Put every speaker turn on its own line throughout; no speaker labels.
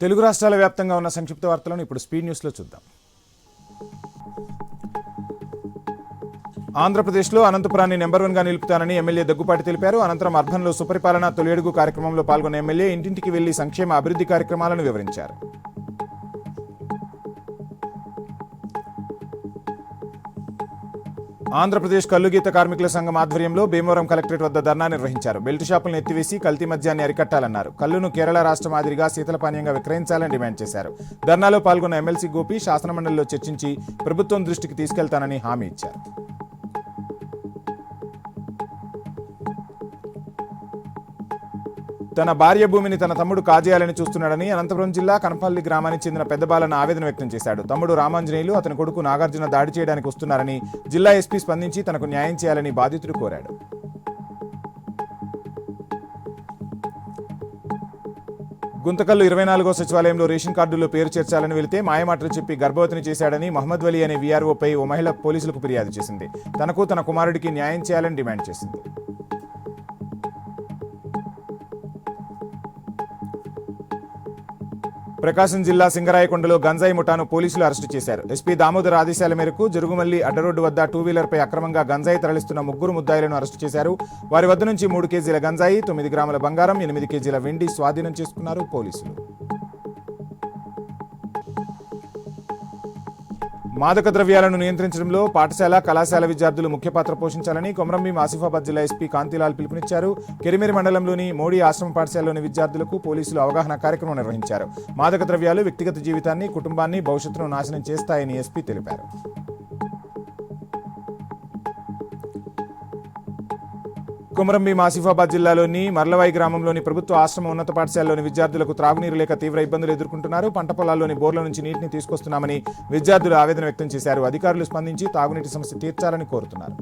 తెలుగు రాష్ట్రాల వ్యాప్తంగా ఉన్న సంక్షిప్త వార్తలను ఇప్పుడు స్పీడ్ న్యూస్లో చూద్దాం. ఆంధ్రప్రదేశ్లో అనంతపురాన్ని నెంబర్ 1గా నిలుపుతానని ఎమ్మెల్యే దగ్గుపాటి తెలిపారు. అనంతరం అర్బన్లో సుపరిపాలన తొలి అడుగు కార్యక్రమంలో పాల్గొన్న ఎమ్మెల్యే ఇంటింటికి వెళ్లి సంక్షేమ అభివృద్ధి కార్యక్రమాలను వివరించారు. ఆంధ్రప్రదేశ్ కల్లుగీత కార్మికుల సంఘం ఆధ్వర్యంలో భీమవరం కలెక్టరేట్ వద్ద ధర్నా నిర్వహించారు. బెల్ట్ షాపులను ఎత్తివేసి కల్తీ మద్యాన్ని అరికట్టాలన్నారు. కల్లును కేరళ రాష్ట్ర మాదిరిగా శీతల పానీయంగా విక్రయించాలని డిమాండ్ చేశారు. ధర్నాలో పాల్గొన్న ఎమ్మెల్సీ గోపి శాసనమండలిలో చర్చించి ప్రభుత్వం దృష్టికి తీసుకెళ్తానని హామీ ఇచ్చారు. తన భార్య భూమిని తన తమ్ముడు కాజేయాలని చూస్తున్నాడని అనంతపురం జిల్లా కనపల్లి గ్రామానికి చెందిన పెద్దబాలన్న ఆవేదన వ్యక్తం చేశాడు. తమ్ముడు రామాంజనేయులు అతని కొడుకు నాగార్జున దాడి చేయడానికి వస్తున్నారని జిల్లా ఎస్పీ స్పందించి తనకు న్యాయం చేయాలని బాధితుడు కోరాడు. గుంతకల్లు 24వ సచివాలయంలో రేషన్ కార్డుల్లో పేరు చేర్చాలని వెళితే మాయమాటలు చెప్పి గర్భవతిని చేశాడని మహమ్మద్ వలీ అనే వీఆర్ఓపై ఓ మహిళ పోలీసులకు ఫిర్యాదు చేసింది. తనకు తన కుమారుడికి న్యాయం చేయాలని డిమాండ్ చేసింది. ప్రకాశం జిల్లా సింగరాయకొండలో గంజాయి ముఠాను పోలీసులు అరెస్టు చేశారు. ఎస్పీ దామోదర్ ఆదేశాల మేరకు జరుగుమల్లి అడ్డరోడ్డు వద్ద 2వీలర్పై అక్రమంగా గంజాయి తరలిస్తున్న 3 ముద్దాయిలను అరెస్టు చేశారు. వారి వద్ద నుంచి 3 కేజీల గంజాయి, 9 గ్రాముల బంగారం, 8 కేజీల వెండి స్వాధీనం చేసుకున్నారు పోలీసులు. మాదక ద్రవ్యాలను నియంత్రించడంలో పాఠశాల, కళాశాల విద్యార్థులు ముఖ్య పాత్ర పోషించాలని కొమరంభీం ఆసిఫాబాద్ జిల్లా ఎస్పీ కాంతిలాల్ పిలుపునిచ్చారు. కెరిమేరి మండలంలోని మోడీ ఆశ్రమ పాఠశాలలోని విద్యార్థులకు పోలీసులు అవగాహన కార్యక్రమం నిర్వహించారు. మాదక ద్రవ్యాలు వ్యక్తిగత జీవితాన్ని, కుటుంబాన్ని, భవిష్యత్తును నాశనం చేస్తాయని ఎస్పీ తెలిపారు. కొమరంభీం ఆసిఫాబాద్ జిల్లాలోని మర్లవాయి గ్రామంలోని ప్రభుత్వ ఆశ్రమ ఉన్నత పాఠశాలలోని విద్యార్థులకు త్రాగునీరు లేక తీవ్ర ఇబ్బందులు ఎదుర్కొంటున్నారు. పంట పొలాల్లోని బోర్ల నుంచి నీటిని తీసుకొస్తున్నామని విద్యార్థులు ఆవేదన వ్యక్తం చేశారు. అధికారులు స్పందించి తాగునీటి సమస్య తీర్చాలని కోరుతున్నారు.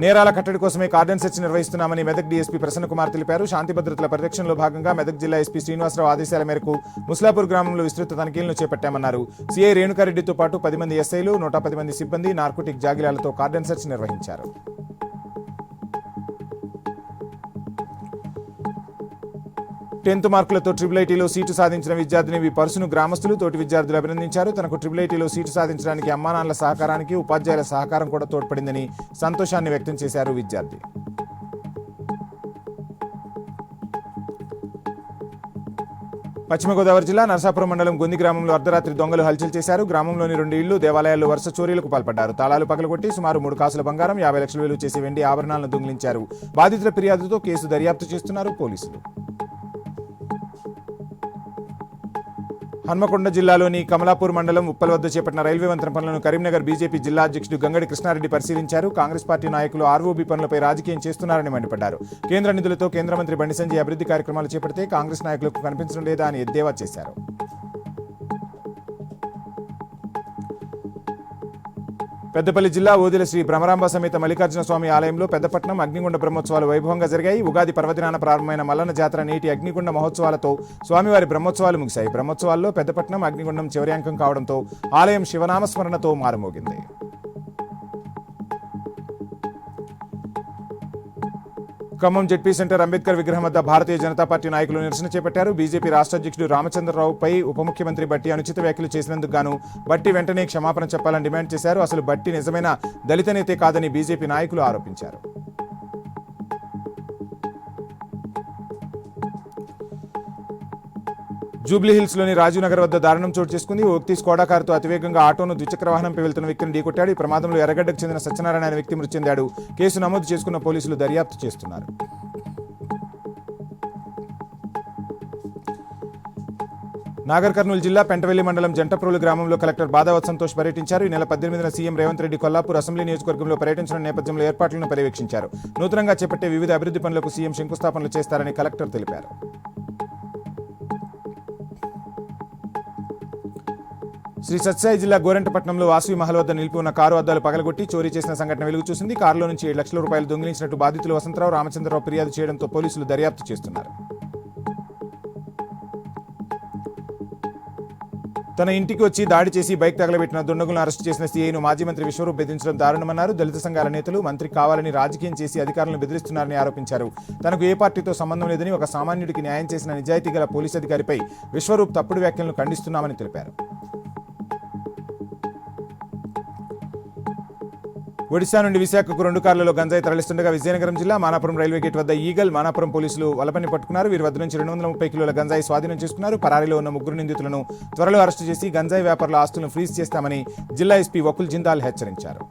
నేరాల కట్టడి కోసమే కార్డన్ సెర్చ్ నిర్వహిస్తున్నామని మెదక్ డీఎస్పీ ప్రసన్నకుమార్ తెలిపారు. శాంతి భద్రతల పరిరక్షణలో భాగంగా మెదక్ జిల్లా ఎస్పీ శ్రీనివాసరావు ఆదేశాల మేరకు ముస్లాపూర్ గ్రామంలో విస్తృత తనిఖీలను చేపట్టామన్నారు. సీఐ రేణుకారెడ్డితో పాటు 10 మంది ఎస్ఐలు, 110 మంది సిబ్బంది నార్కోటిక్ జాగిలాలతో కార్డన్ సెర్చ్ నిర్వహించారు. 10th మార్కులతో ట్రిపుల్-ఐటీలో సీటు సాధించిన విద్యార్థిని పర్సును గ్రామస్తులు, తోటి విద్యార్థులు అభినందించారు. తనకు ట్రిపుల్-ఐటీలో సీటు సాధించడానికి అమ్మానాన్నల సహకారానికి ఉపాధ్యాయుల సహకారం కూడా తోడ్పడిందని సంతోషాన్ని వ్యక్తం చేశారు విద్యార్థి. పశ్చిమ గోదావరి జిల్లా నరసాపురం మండలం గొంది గ్రామంలో అర్ధరాత్రి దొంగలు హల్చల్ చేశారు. గ్రామంలోని 2 ఇళ్లు, దేవాలయాల్లో వరుస చోరీలకు పాల్పడ్డారు. తాళాలు పగలగొట్టి సుమారు 3 కాసుల బంగారం, 50 లక్షల విలువ చేసే వెండి ఆభరణాలను దొంగిలించారు. బాధితుల ఫిర్యాదుతో కేసు దర్యాప్తు చేస్తున్నారు పోలీసులు. హన్మకొండ జిల్లాలోని కమలాపూర్ మండలం ఉప్పల్ వద్ద చేపట్టిన రైల్వే వంతెన పనులను కరీంనగర్ బీజేపీ జిల్లా అధ్యక్షుడు గంగడి కృష్ణారెడ్డి పరిశీలించారు. కాంగ్రెస్ పార్టీ నాయకులు ఆర్ఓబీ పనులపై రాజకీయం చేస్తున్నారని మండిపడ్డారు. కేంద్ర నిధులతో కేంద్ర మంత్రి బండి సంజయ్ అభివృద్ధి కార్యక్రమాలు చేపడితే కాంగ్రెస్ నాయకులకు కనిపించడం లేదా అని ఎద్దేవా చేశారు. పెద్దపల్లి జిల్లా ఓదెల శ్రీ భ్రమరాంబ సమేత మల్లికార్జున స్వామి ఆలయంలో పెద్దపట్నం అగ్నిగుండ బ్రహ్మోత్సవాలు వైభవంగా జరిగాయి. ఉగాది పర్వదినాన ప్రారంభమైన మల్లన్న జాతర నేటి అగ్నిగుండ మహోత్సవాలతో స్వామివారి బ్రహ్మోత్సవాలు ముగిశాయి. బ్రహ్మోత్సవాల్లో పెద్దపట్నం అగ్నిగుండం చివరి అంకం కావడంతో ఆలయం శివనామస్మరణతో మారుమోగింది. ఖమ్మం జెడ్పీ సెంటర్ అంబేద్కర్ విగ్రహం వద్ద భారతీయ జనతా పార్టీ నాయకులు నిరసన చేపట్టారు. బీజేపీ రాష్ట్ర అధ్యక్షుడు రామచంద్రరావుపై ఉప ముఖ్యమంత్రి బట్టి అనుచిత వ్యాఖ్యలు చేసినందుకు గాను బట్టి వెంటనే క్షమాపణ చెప్పాలని డిమాండ్ చేశారు. అసలు బట్టి నిజమైన దళిత నేతే కాదని బీజేపీ నాయకులు ఆరోపించారు. జూబ్లీహిల్స్లోని రాజీవ్నగర్ వద్ద దారుణం చోటు చేసుకుంది. ఓ వ్యక్తి స్కోడా కారుతో అతివేగంగా ఆటోను ద్విచక్ర వాహనంపై వెళ్తున్న వ్యక్తిని ఢీకొట్టాడు. ఈ ప్రమాదంలో ఎర్రగడ్డకు చెందిన సత్యనారాయణ అనే వ్యక్తి మృతి చెందాడు. కేసు నమోదు చేసుకున్న పోలీసులు దర్యాప్తు చేస్తున్నారు. నాగర్ కర్నూలు జిల్లా పెంటవెల్లి మండలం జంటప్రోలు గ్రామంలో కలెక్టర్ బాదావత్ సంతోష్ పర్యటించారు. ఈ నెల 18న సీఎం రేవంత్ రెడ్డి కొల్లాపూర్ అసెంబ్లీ నియోజకవర్గంలో పర్యటించిన నేపథ్యంలో ఏర్పాట్లను పర్యవేక్షించారు. నూతనంగా చేపట్టే వివిధ అభివృద్ధి పనులకు సీఎం శంకుస్థాపనలు చేస్తారని కలెక్టర్ తెలిపారు. శ్రీ సత్యసాయి జిల్లా గోరెంటపట్నంలో వాసవి మహల్ వద్ద నిలిపి ఉన్న కారు అద్దాలు పగలగొట్టి చోరీ చేసిన సంఘటన వెలుగు చూసింది. కారులో నుంచి 7 లక్షల రూపాయలు దొంగిలించినట్టు బాధితులు వసంతరావు, రామచంద్రరావు ఫిర్యాదు చేయడంతో పోలీసులు దర్యాప్తు చేస్తున్నారు. తన ఇంటికి వచ్చి దాడి చేసి బైక్ తగలబెట్టిన దుండగులను అరెస్టు చేసిన సీఐను మాజీ మంత్రి విశ్వరూప్ బెదిరించడం దారుణమన్నారు. దళిత సంఘాల నేతలు మంత్రి కావాలని రాజకీయం చేసి అధికారులను బెదిరిస్తున్నారని ఆరోపించారు. తనకు ఏ పార్టీతో సంబంధం లేదని ఒక సామాన్యుడికి న్యాయం చేసిన నిజాయితీ గల పోలీసు అధికారిపై విశ్వరూప్ తప్పుడు వ్యాఖ్యలను ఖండిస్తున్నామని తెలిపారు. ఒడిశా నుండి విశాఖకు 2 కార్లలో గంజాయి తరలిస్తుండగా విజయనగరం జిల్లా మానాపురం రైల్వే గేట్ వద్ద ఈగల్ మానాపురం పోలీసులు వలపని పట్టుకున్నారు. వీరి వద్ద నుంచి 230 కిలోల గంజాయి స్వాధీనం చేసుకున్నారు. పరారీలో ఉన్న 3 నిందితులను త్వరలో అరెస్టు చేసి గంజాయి వ్యాపారుల ఆస్తులను ఫ్రీజ్ చేస్తామని జిల్లా ఎస్పీ వకుల్ జిందాల్ హెచ్చరించారు.